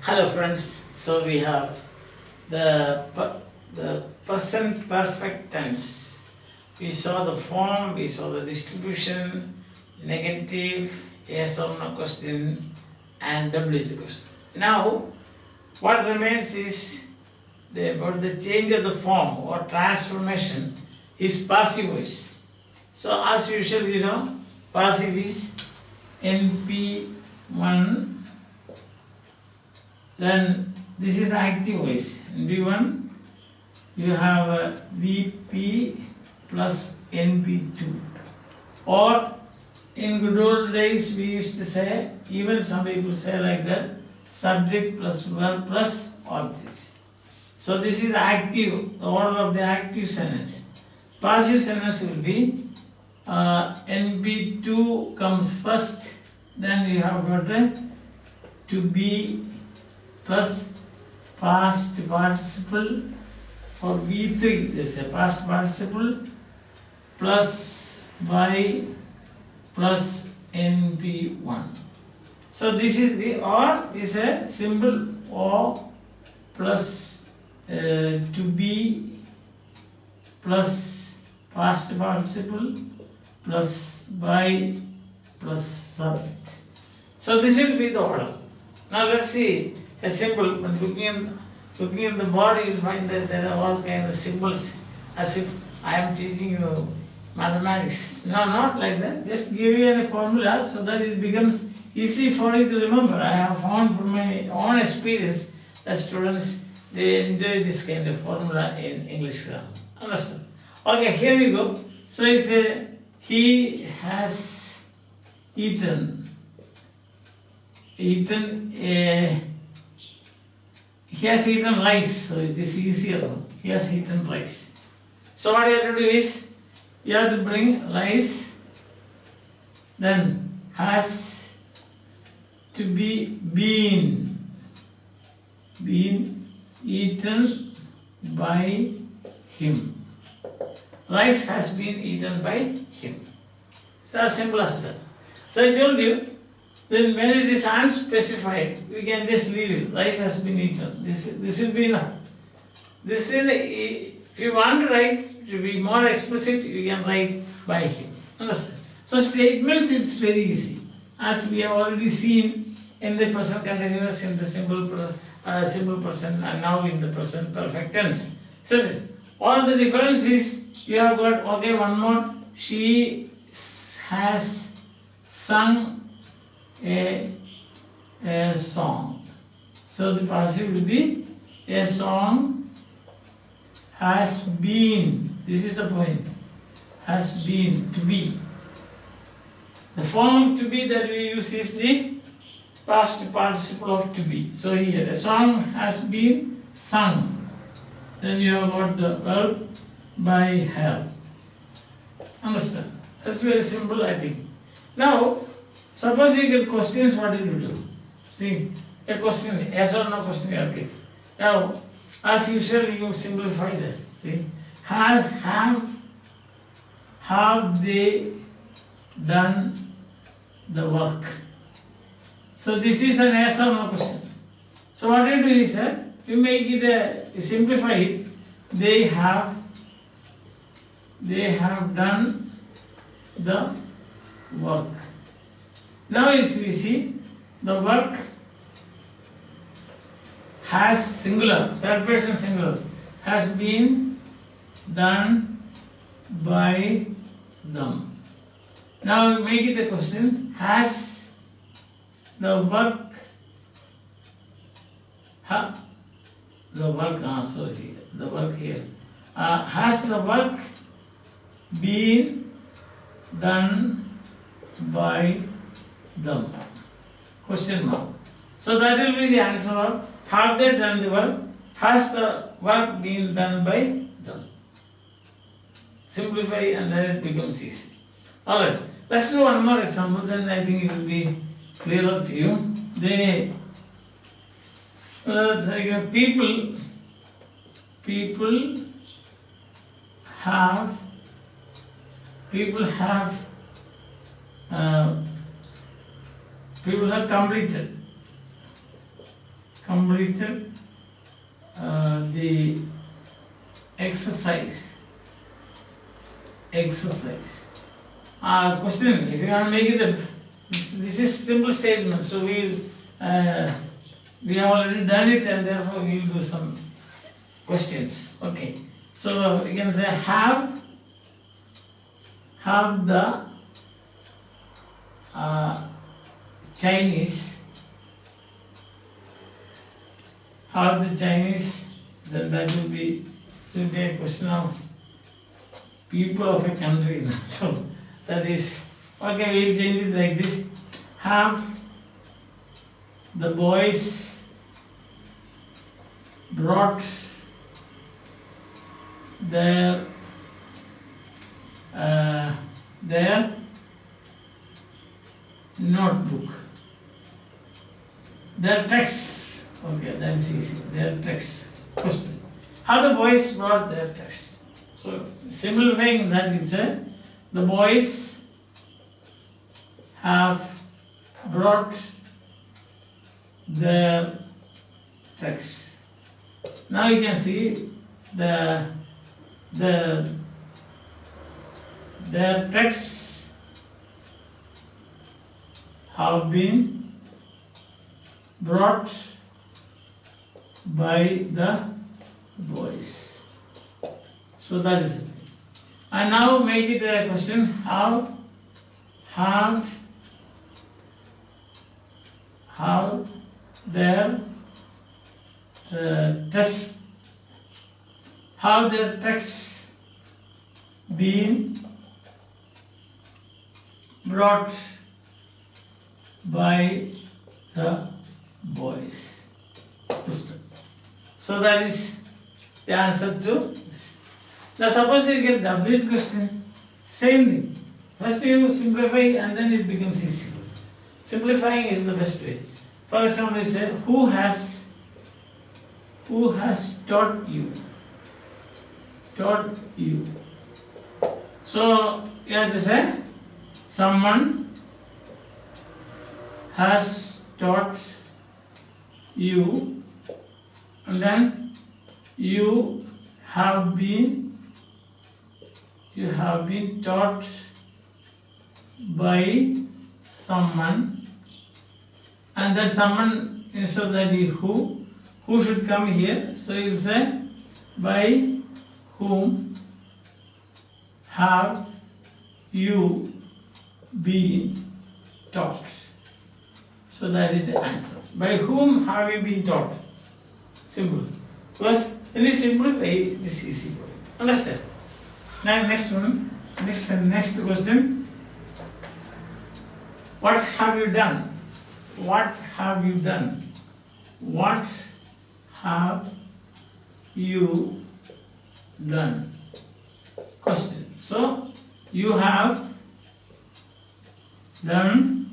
Hello friends, so we have the present perfect tense. We saw the form, we saw the distribution, negative, yes or no question and WH question. Now what remains is about the change of the form or transformation is passive voice. So as usual, passive is NP1. Then this is the active voice. In V1, you have VP plus NP2. Or in good old days, we used to say, even some people say like that, subject plus verb plus object. So this is active, the order of the active sentence. Passive sentence will be NP2 comes first, then you have got to be plus past participle for V3, this is a past participle plus by plus NP1. So this is the or is a simple or plus to be plus past participle plus by plus subject. So this will be the order. Now let's see a symbol. When looking at the body, you find that there are all kinds of symbols, as if I am teaching you mathematics. No, not like that. Just give you a formula so that it becomes easy for you to remember. I have found from my own experience that students, they enjoy this kind of formula in English grammar. Understand? Okay, here we go. So it's he has eaten he has eaten rice, so it is easier. He has eaten rice. So what you have to do is, you have to bring rice, then has to be been eaten by him. Rice has been eaten by him. It's as simple as that. So I told you, then when it is unspecified, we can just leave it. Rice has been eaten. This will be enough. This is, if you want to write, to be more explicit, you can write by him. Understand? So statements, it's very easy. As we have already seen in the present continuous, in the simple present, and now in the present perfect tense. So all the difference is, you have got, okay, one more. She has sung a song. So the passive will be a song has been. This is the point. Has been, to be. The form to be that we use is the past participle of to be. So here, a song has been sung. Then you have got the verb by her. Understand? That's very simple, I think. Now, suppose you get questions, what will you do? See, a question, yes or no question, okay. Now, as usual, you simplify this. See, have they done the work? So this is an yes or no question. So what you do is that you make it you simplify it. They have done the work. Now we see the work has singular, third person singular, has been done by them. Now we make it a question, has the work has the work been done by them? Question mark. So that will be the answer of, have they done the work? Has the work been done by them? Simplify and then it becomes easy. Alright, let's do one more example, then I think it will be clearer to you. People have completed completed the exercise. Question, if you want to make it this is simple statement, so we have already done it, and therefore we will do some questions. Okay, so we can say have the Chinese, then that will be a question of people of a country. So that is, okay, we'll change it like this. Have the boys brought their notebook, their text. Okay, that is easy. Their text. Question. How the boys brought their text? So simplifying that, you say the boys have brought their text. Now you can see their texts have been brought by the boys. So that is it. And now make it a question. How their texts been brought by the boys. So that is the answer to this. Now suppose you get W's question, same thing. First you simplify and then it becomes easy. Simplifying is the best way. For example, you say, who has taught you? Taught you. So you have to say, someone has taught you, and then you have been taught by someone, and that someone, instead of that who should come here, so you will say, by whom have you been taught? So that is the answer. By whom have you been taught? Simple. Because when you simplify, this is easy. Understand? Now next one, next question. What have you done? What have you done? What have you done? Question. So you have done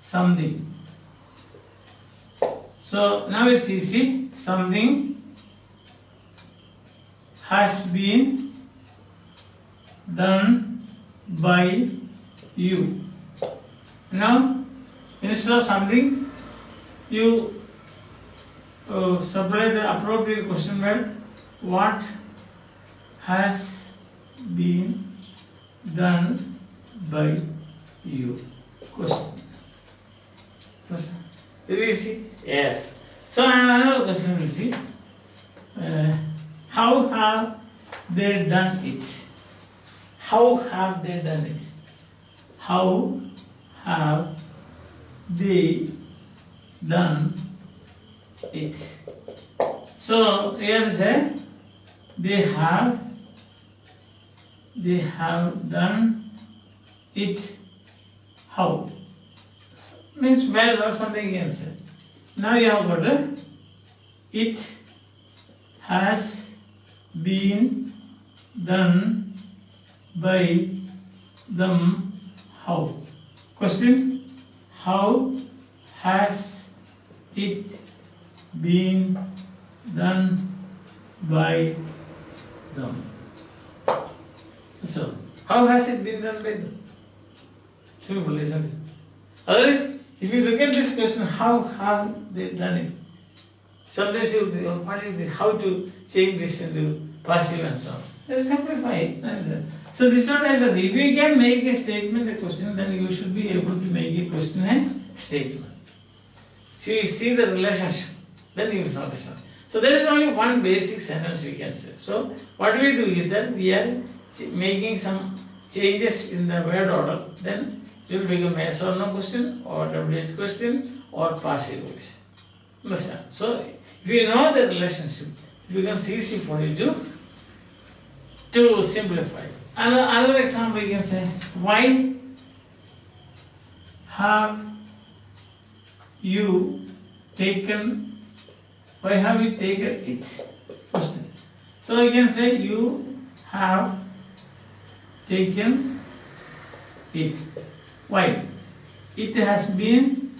something. So now it's easy. Something has been done by you. Now instead of something, you supply the appropriate question word. What has been done by you? Question. Very easy? Yes. So another question we'll see. How have they done it? How have they done it? How have they done it? So here say they have done it. How? Means well or something you can say. Now you have got it has been done by them. How? Question. How has it been done by them? So, how has it been done by them? Simple, isn't it? Otherwise, if you look at this question, how have they done it? Sometimes you think, oh, what is this? How to change this into passive and so on. Let's simplify it. So this one I said, if you can make a statement a question, then you should be able to make a question a statement. So you see the relationship, then you will understand. So there is only one basic sentence we can say. So what we do is that we are making some changes in the word order, then it will become yes or no question, or WH question, or passive voice. Understand? So if you know the relationship, it becomes easy for you to simplify. Another example you can say, why have you taken it? Question. So you can say, you have taken it. Why? It has been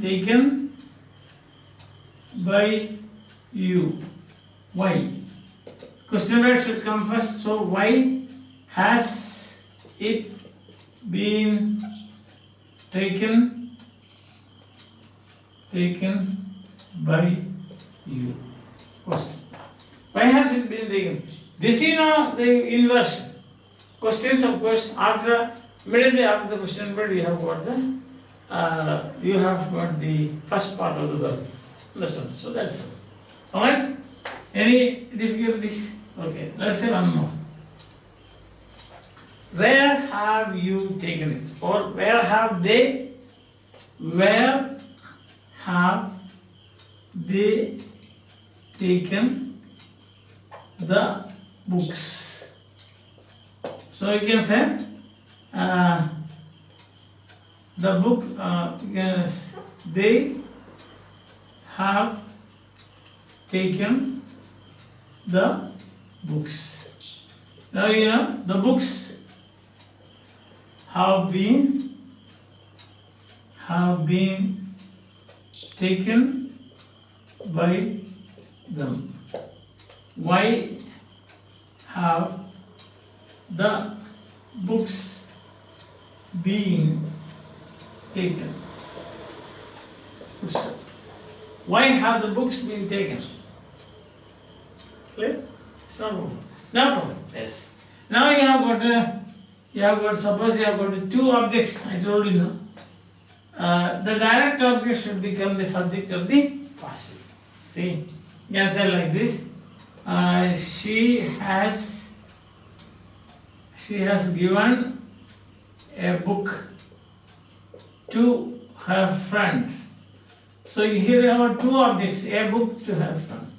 taken by you. Why? Question word should come first. So why has it been taken by you? Question. Why has it been taken? This is now the inversion. Questions, of course, immediately after the question word, you have got the first part of the verb. Listen. So that's it. Alright? Any difficulties? Okay, let's say one more. Where have you taken it? Or where have they taken the books? So you can say the book, yes, they have taken the books. Now you know the books have been taken by them. Why have the books been taken? Why have the books been taken? Clear? No problem. No problem. Yes. Now suppose you have got two objects. I told you. The direct object should become the subject of the passive. See, you can say like this. She has given a book to her friend. So here you have two objects, a book to her friend.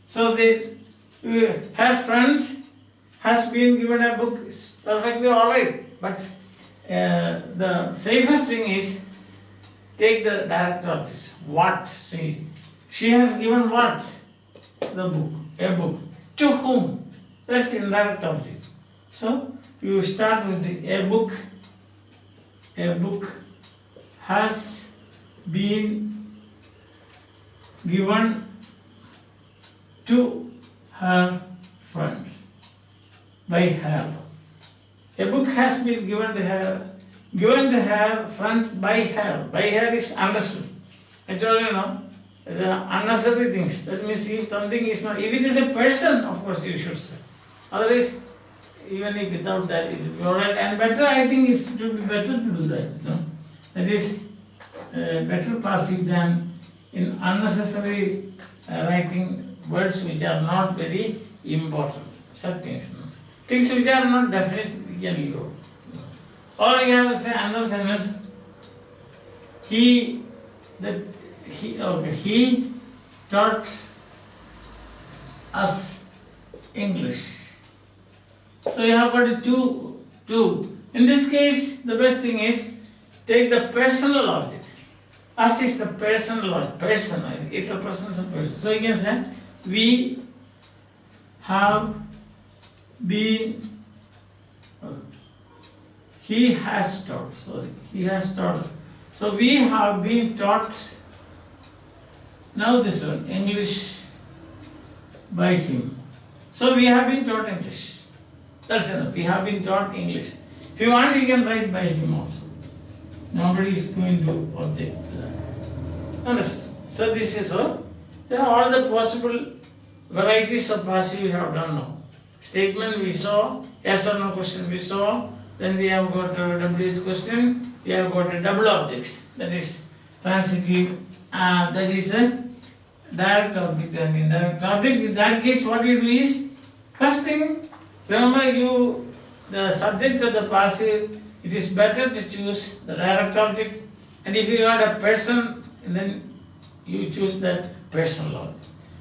So her friend has been given a book, is perfectly alright. But the safest thing is take the direct object. What? See, she has given what? The book, a book. To whom? That's indirect object. So you start with a book. A book has been given to her friend by her. A book has been given to her friend by her. By her is understood. I told you now, the unnecessary things. That means if something is not, if it is a person, of course you should say. Otherwise, even if without that, it will be alright. And better, I think it will be better to do that. No? That is better passive than in unnecessary writing words which are not very important. Such things. No? Things which are not definite, we can leave out. Or you have to say another sentence. He taught us English. So you have got two. In this case, the best thing is take the personal object. Us is the personal object. Person. It represents a person. So you can say, we have been. He has taught. Sorry, he has taught. So we have been taught. Now this one, English by him. So we have been taught English. That's enough. We have been taught English. If you want, you can write by him also. Nobody is going to object to that. Understand? So this is so. There are all the possible varieties of passive we have done now. Statement we saw, yes or no question we saw, then we have got a WH question, we have got a double objects, that is transitive, that is a direct object and indirect object. In that case, what you do is, first thing, remember the subject of the passive, it is better to choose the direct object, and if you got a person, then you choose that person alone.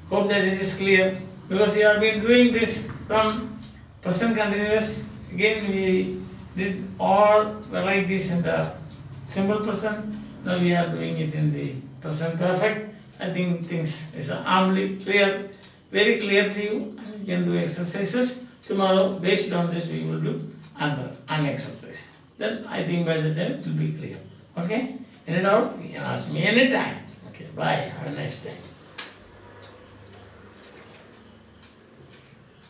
Hope that it is clear, because you have been doing this from present continuous. Again, we did all varieties in the simple present. Now we are doing it in the present perfect. I think things is amply clear, very clear to you. You can do exercises. Tomorrow, based on this, we will do an exercise. Then I think by the time it will be clear. Okay? Any doubt? You can ask me anytime. Okay, bye. Have a nice day.